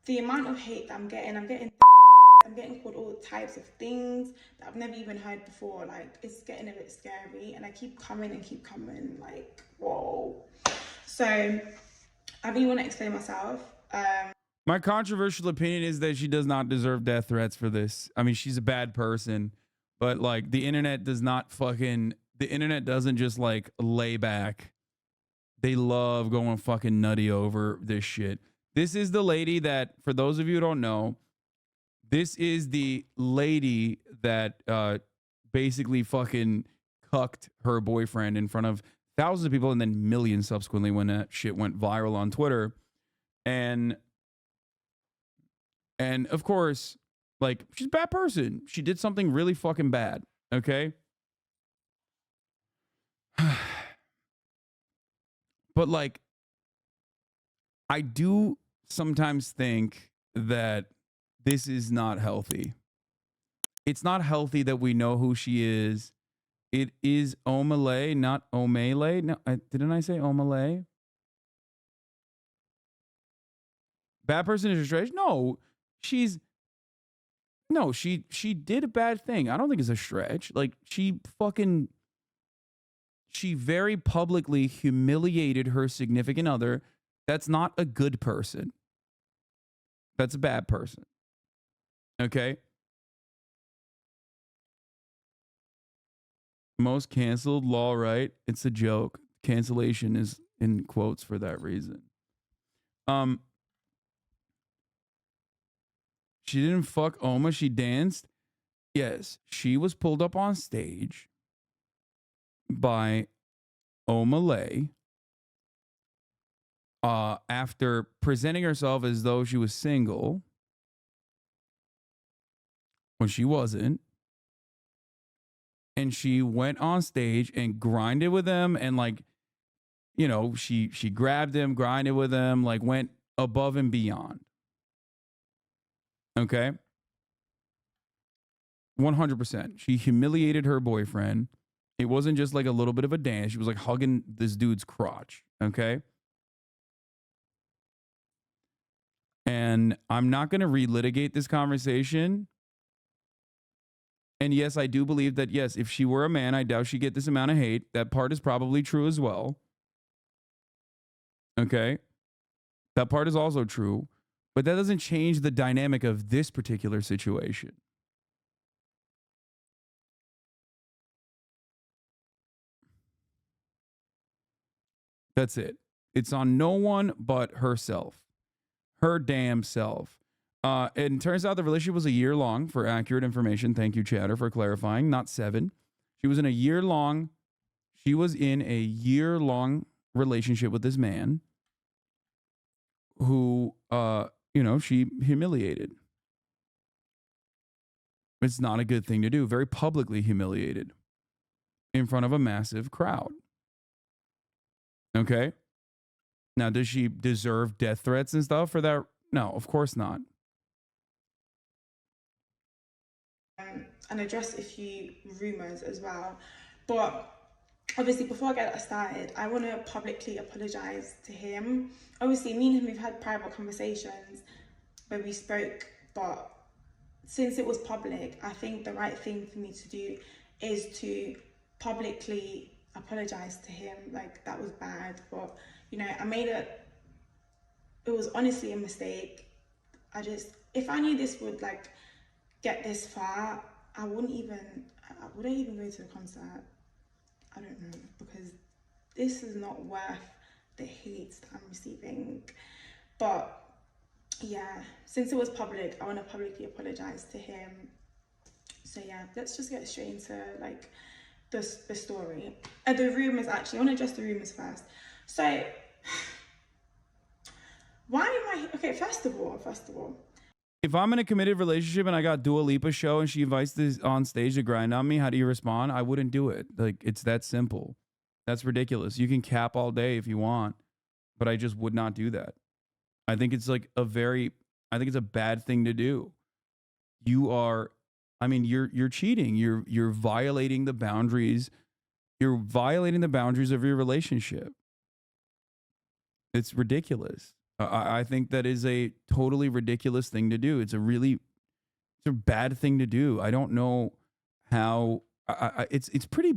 the amount of hate that I'm getting called all types of things that I've never even heard before. Like, it's getting a bit scary, and I keep coming and keep coming. Like, whoa. So I really want to explain myself. My controversial opinion is that she does not deserve death threats for this. I mean, she's a bad person, but like the internet doesn't just like lay back. They love going fucking nutty over this shit. This is the lady that, for those of you who don't know, this is the lady that basically fucking cucked her boyfriend in front of thousands of people and then millions subsequently when that shit went viral on Twitter. And of course, like, she's a bad person. She did something really fucking bad. Okay. But like, I do sometimes think that this is not healthy. It's not healthy that we know who she is. It is Omah, not O'Malley. No, didn't I say Omah? Bad person is a stretch? No, she did a bad thing. I don't think it's a stretch. Like, she very publicly humiliated her significant other. That's not a good person. That's a bad person. Okay? Most canceled law, right? It's a joke. Cancellation is in quotes for that reason. She didn't fuck Omah. She danced. Yes, she was pulled up on stage by Omah after presenting herself as though she was single when she wasn't. And she went on stage and grinded with him, and like, you know, she grabbed him, grinded with him, like went above and beyond. Okay? 100%. She humiliated her boyfriend. It wasn't just like a little bit of a dance. She was like hugging this dude's crotch. Okay? And I'm not going to relitigate this conversation. And yes, I do believe that, yes, if she were a man, I doubt she'd get this amount of hate. That part is probably true as well. Okay? That part is also true. But that doesn't change the dynamic of this particular situation. That's it. It's on no one but herself. Her damn self. And it turns out the relationship was a year long, for accurate information. Thank you, Chatter, for clarifying. Not 7. She was in a year-long relationship with this man who, she humiliated. It's not a good thing to do. Very publicly humiliated in front of a massive crowd. Okay? Now, does she deserve death threats and stuff for that? No, of course not. And address a few rumors as well. But obviously, before I get that started, I want to publicly apologize to him. Obviously, me and him, we've had private conversations where we spoke, but since it was public, I think the right thing for me to do is to publicly apologize to him. Like, that was bad, but you know, it was honestly a mistake. If I knew this would like get this far, I wouldn't even go to the concert. I don't know, because this is not worth the hate that I'm receiving. But yeah, since it was public, I want to publicly apologize to him. So yeah, let's just get straight into like the story. The rumors, actually. I want to address the rumors first. So first of all, if I'm in a committed relationship and I got Dua Lipa show and she invites this on stage to grind on me, how do you respond? I wouldn't do it. Like, it's that simple. That's ridiculous. You can cap all day if you want, but I just would not do that. I think it's like I think it's a bad thing to do. You're cheating. You're violating the boundaries. You're violating the boundaries of your relationship. It's ridiculous. I think that is a totally ridiculous thing to do. It's a bad thing to do. I don't know how. It's pretty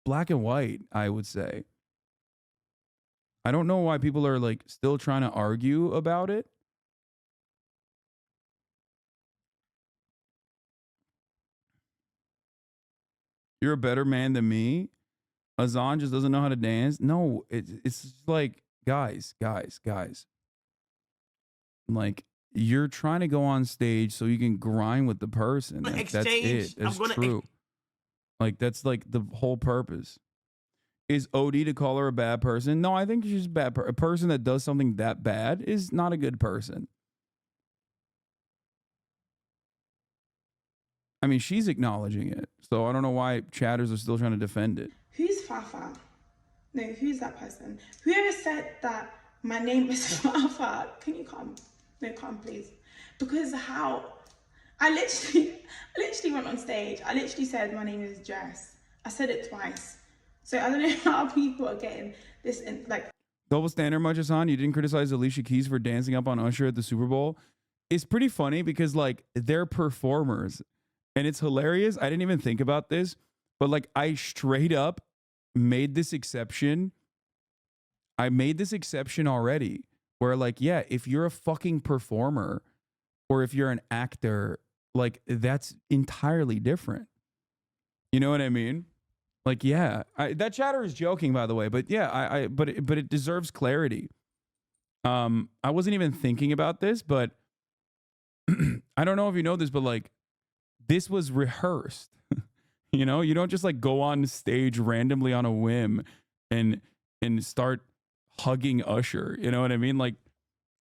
black and white, I would say. I don't know why people are like still trying to argue about it. You're a better man than me. Hasan just doesn't know how to dance. No, it's just like guys. Like you're trying to go on stage so you can grind with the person. That's it. That's true. Like that's like the whole purpose. Is OD to call her a bad person? No, I think she's a bad a person that does something that bad is not a good person. I mean, she's acknowledging it. So I don't know why chatters are still trying to defend it. Who's Fafa? No, who's that person? Whoever said that my name is Fafa, can you come? No, come please. Because how? I literally went on stage. I literally said my name is Jess. I said it twice. So I don't know how people are getting this in, like. Double standard much, Hasan? You didn't criticize Alicia Keys for dancing up on Usher at the Super Bowl? It's pretty funny because like they're performers and it's hilarious. I didn't even think about this, but like I straight up made this exception. I made this exception already where like, yeah, if you're a fucking performer or if you're an actor, like that's entirely different. You know what I mean? Like, yeah, that chatter is joking, by the way, but yeah, but it deserves clarity. I wasn't even thinking about this, but I don't know if you know this, but like, this was rehearsed. You know, you don't just like go on stage randomly on a whim and start hugging Usher. You know what I mean? Like,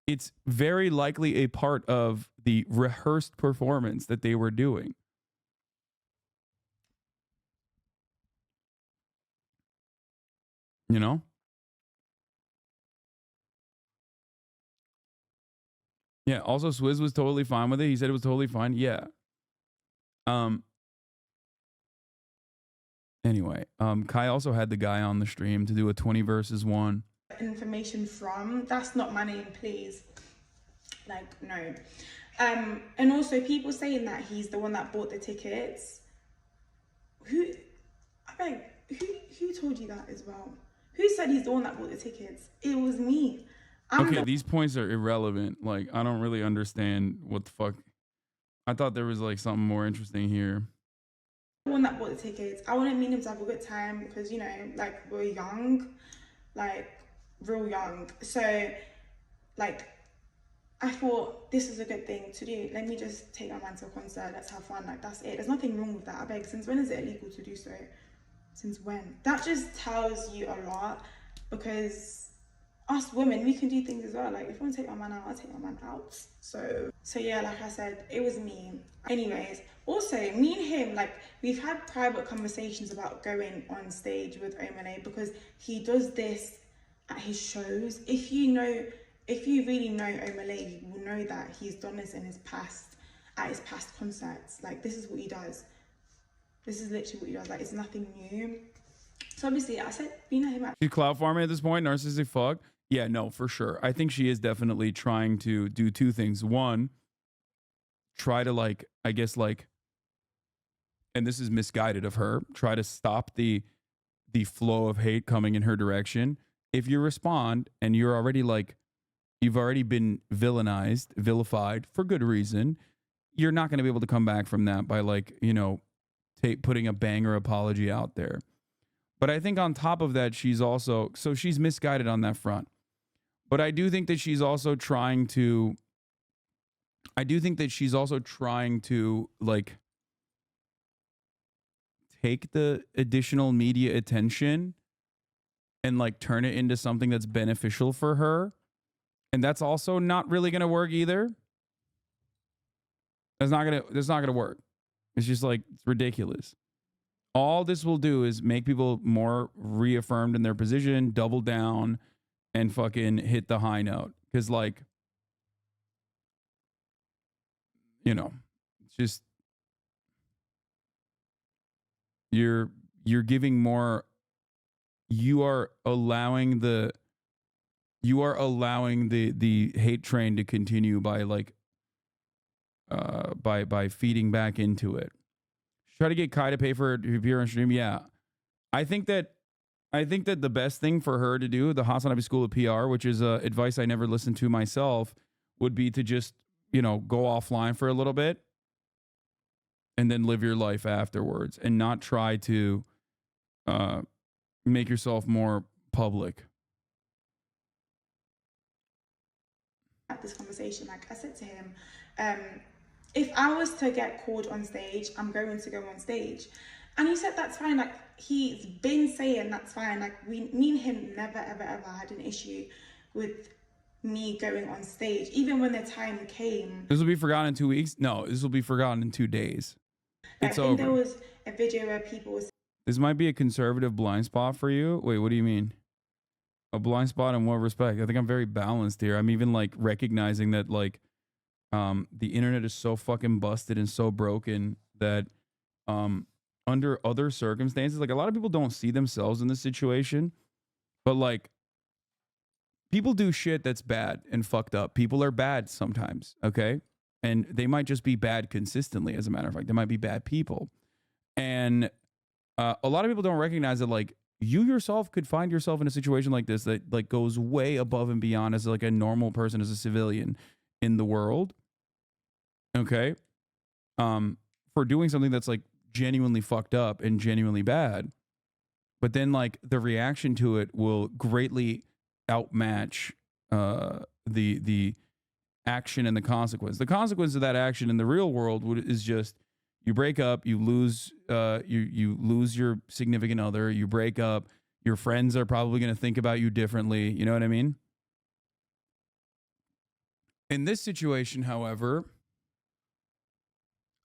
it's very likely a part of the rehearsed performance that they were doing. You know? Yeah. Also, Swizz was totally fine with it. He said it was totally fine. Yeah. Anyway, Kai also had the guy on the stream to do a 20 versus 1. Information from, that's not my name, please. Like, no. And also people saying that he's the one that bought the tickets. Who told you that as well? Who said he's the one that bought the tickets? It was me. Okay, these points are irrelevant. Like, I don't really understand what the fuck. I thought there was like something more interesting here. The one that bought the tickets. I wouldn't mean him to have a good time because, you know, like we're young, like real young. So, like, I thought this is a good thing to do. Let me just take my man to a concert. Let's have fun. Like, that's it. There's nothing wrong with that. I beg. Since when is it illegal to do so? Since when? That just tells you a lot because us women, we can do things as well. Like, if I want to take my man out, I'll take my man out. So yeah, like I said, it was me. Anyways, also, me and him, like, we've had private conversations about going on stage with Omah because he does this at his shows. If you really know Omah, you will know that he's done this in his past, at his past concerts. Like, this is what he does. This is literally what he does. Like, it's nothing new. So obviously, I said, you know him. She's cloud farming at this point, narcissistic fuck. Yeah, no, for sure. I think she is definitely trying to do two things. One, try to like, I guess like, and this is misguided of her, try to stop the flow of hate coming in her direction. If you respond and you're already like, you've already been villainized, vilified for good reason, you're not going to be able to come back from that by like, you know, putting a banger apology out there. But I think on top of that, she's also, so she's misguided on that front. But I do think that she's also trying to, like take the additional media attention and like turn it into something that's beneficial for her. And that's also not really going to work either. That's not going to work. It's just like, it's ridiculous. All this will do is make people more reaffirmed in their position, double down, and fucking hit the high note. Because, like, you know, it's just you're giving more. You are allowing the you are allowing the hate train to continue by like by feeding back into it. Try to get Kai to pay for her to appear on stream. Yeah, I think that the best thing for her to do, the HasanAbi School of PR, which is advice I never listened to myself, would be to just go offline for a little bit and then live your life afterwards, and not try to make yourself more public. This conversation, like I said to him, if I was to get called on stage, I'm going to go on stage. And he said that's fine. Like, he's been saying that's fine. Like, me and him never ever ever had an issue with me going on stage, even when the time came. This will be forgotten in 2 weeks. No, this will be forgotten in 2 days. Like, it's I think over. there was a video where people was. This might be a conservative blind spot for you. Wait, what do you mean? A blind spot in what respect? I think I'm very balanced here. I'm even like recognizing that like the internet is so fucking busted and so broken that under other circumstances, like a lot of people don't see themselves in this situation, but like people do shit that's bad and fucked up. People are bad sometimes, okay? And they might just be bad consistently, as a matter of fact. They might be bad people. And a lot of people don't recognize that like you yourself could find yourself in a situation like this that like goes way above and beyond as like a normal person, as a civilian in the world. Okay. For doing something that's like genuinely fucked up and genuinely bad. But then like the reaction to it will greatly outmatch the action and the consequence. The consequence of that action in the real world is just you break up, you lose you lose your significant other, you break up, your friends are probably going to think about you differently, you know what I mean? In this situation, however,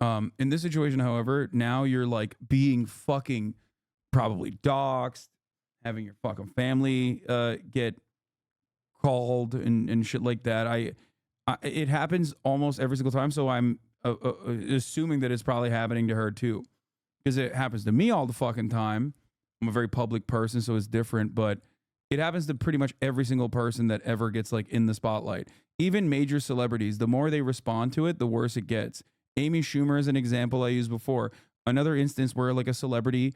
now you're like being fucking probably doxxed, having your fucking family get called and shit like that. It happens almost every single time, so I'm assuming that it's probably happening to her too, because it happens to me all the fucking time. I'm a very public person, so it's different, but it happens to pretty much every single person that ever gets like in the spotlight. Even major celebrities, the more they respond to it, the worse it gets. Amy Schumer is an example I used before. Another instance where like a celebrity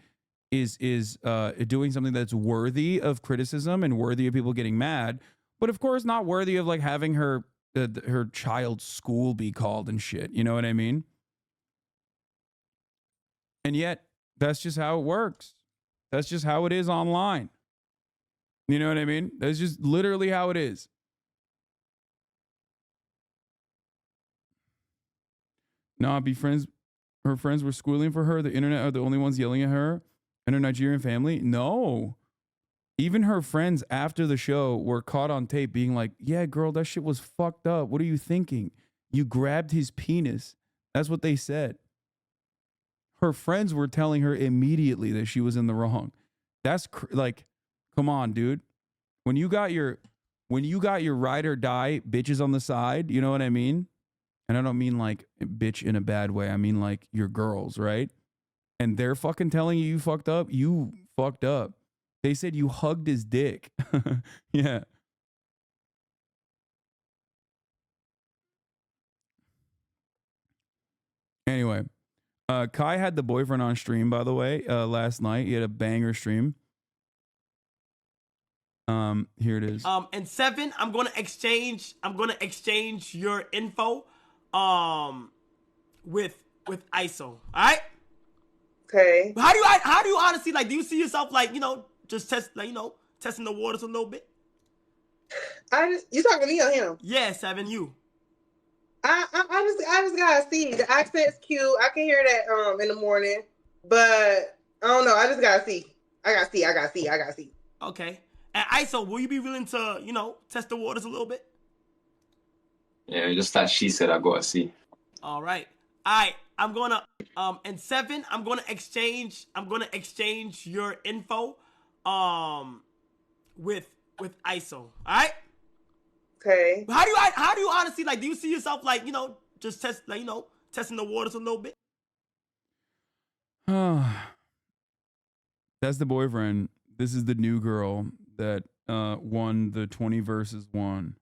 is doing something that's worthy of criticism and worthy of people getting mad, but of course not worthy of like having her child's school be called and shit. You know what I mean? And yet that's just how it works. That's just how it is online. You know what I mean? That's just literally how it is. Nah, her friends were squealing for her. The internet are the only ones yelling at her and her Nigerian family. No. Even her friends after the show were caught on tape being like, yeah, girl, that shit was fucked up. What are you thinking? You grabbed his penis. That's what they said. Her friends were telling her immediately that she was in the wrong. That's like, come on, dude. When you got your ride or die bitches on the side, you know what I mean? And I don't mean like bitch in a bad way. I mean like your girls, right? And they're fucking telling you fucked up. You fucked up. They said you hugged his dick. Yeah. Anyway, Kai had the boyfriend on stream, by the way, last night. He had a banger stream. Here it is. And 7, I'm gonna exchange your info with ISO. All right. Okay. How do you honestly, like, do you see yourself like, just testing the waters a little bit? You talking to me or him? Yeah, 7, you. I just gotta see. The accent's cute. I can hear that in the morning, but I don't know. I just gotta see. I gotta see. Okay. And ISO, will you be willing to, test the waters a little bit? Yeah, just that she said I gotta see. All right. I'm gonna and 7, I'm gonna exchange your info with ISO. All right? Okay. How do you honestly, like, do you see yourself like, just testing the waters a little bit? That's the boyfriend. This is the new girl that won the 20 versus 1.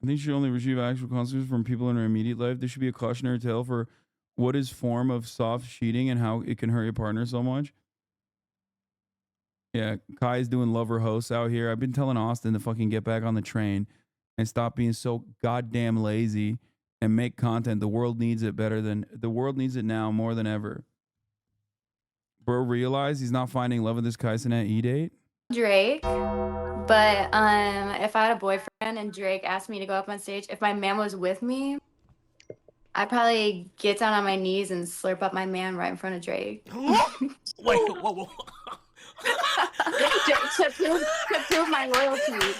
I think she should only receive actual consequences from people in her immediate life. There should be a cautionary tale for what is form of soft cheating and how it can hurt your partner so much. Yeah, Kai's doing lover hosts out here. I've been telling Austin to fucking get back on the train and stop being so goddamn lazy and make content. The world needs it now more than ever. Bro, realize he's not finding love with this Kaisen at E-Date? Drake, but if I had a boyfriend and Drake asked me to go up on stage, if my man was with me, I'd probably get down on my knees and slurp up my man right in front of Drake. Wait, whoa. to prove my loyalty.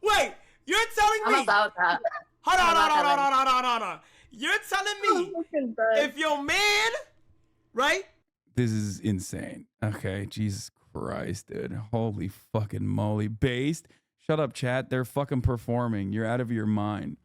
Wait, you're telling me? I'm about that. Hold on. You're telling me if your man, right? This is insane. Okay, Jesus Christ, dude. Holy fucking moly. Based. Shut up, chat. They're fucking performing. You're out of your mind.